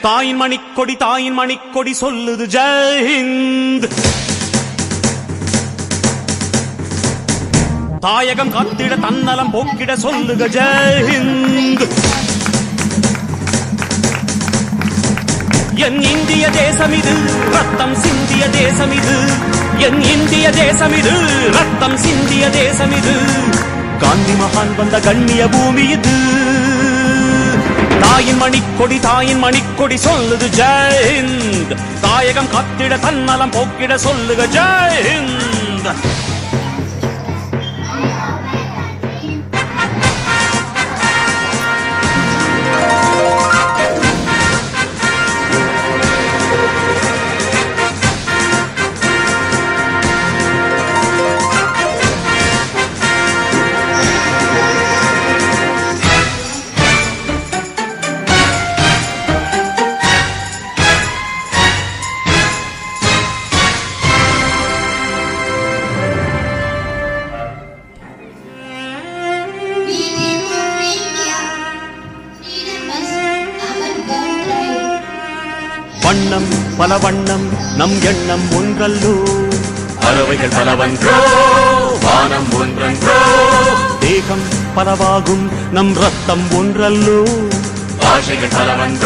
தாயின் மணிக்கொடி சொல்லுது ஜெய் ஹிந்த். தாயகம் காத்திட தன்னலம் போக்கிட சொல்லுக ஜெய் ஹிந்த். என் இந்திய தேசம் இது ரத்தம் சிந்திய தேசம் இது. என் இந்திய தேசம் இது ரத்தம் சிந்திய தேசம் இது. காந்தி மகான் வந்த கண்ணிய பூமி இது. தாயின் மணிக்கொடி சொல்லுது ஜெய் ஹிந்த். தாயகம் காத்திட தன்னலம் போக்கிட சொல்லுக ஜெய் ஹிந்த். வண்ணம் பல வண்ணம் நம் எண்ணம் ஒன்றல்லோ. பறவைகள் பலவன்றோ வானம் ஒன்றன்றோ. தேகம் பலவாகும் நம் ரத்தம் ஒன்றல்லோ. பாஷைகள் பலவன்றோ.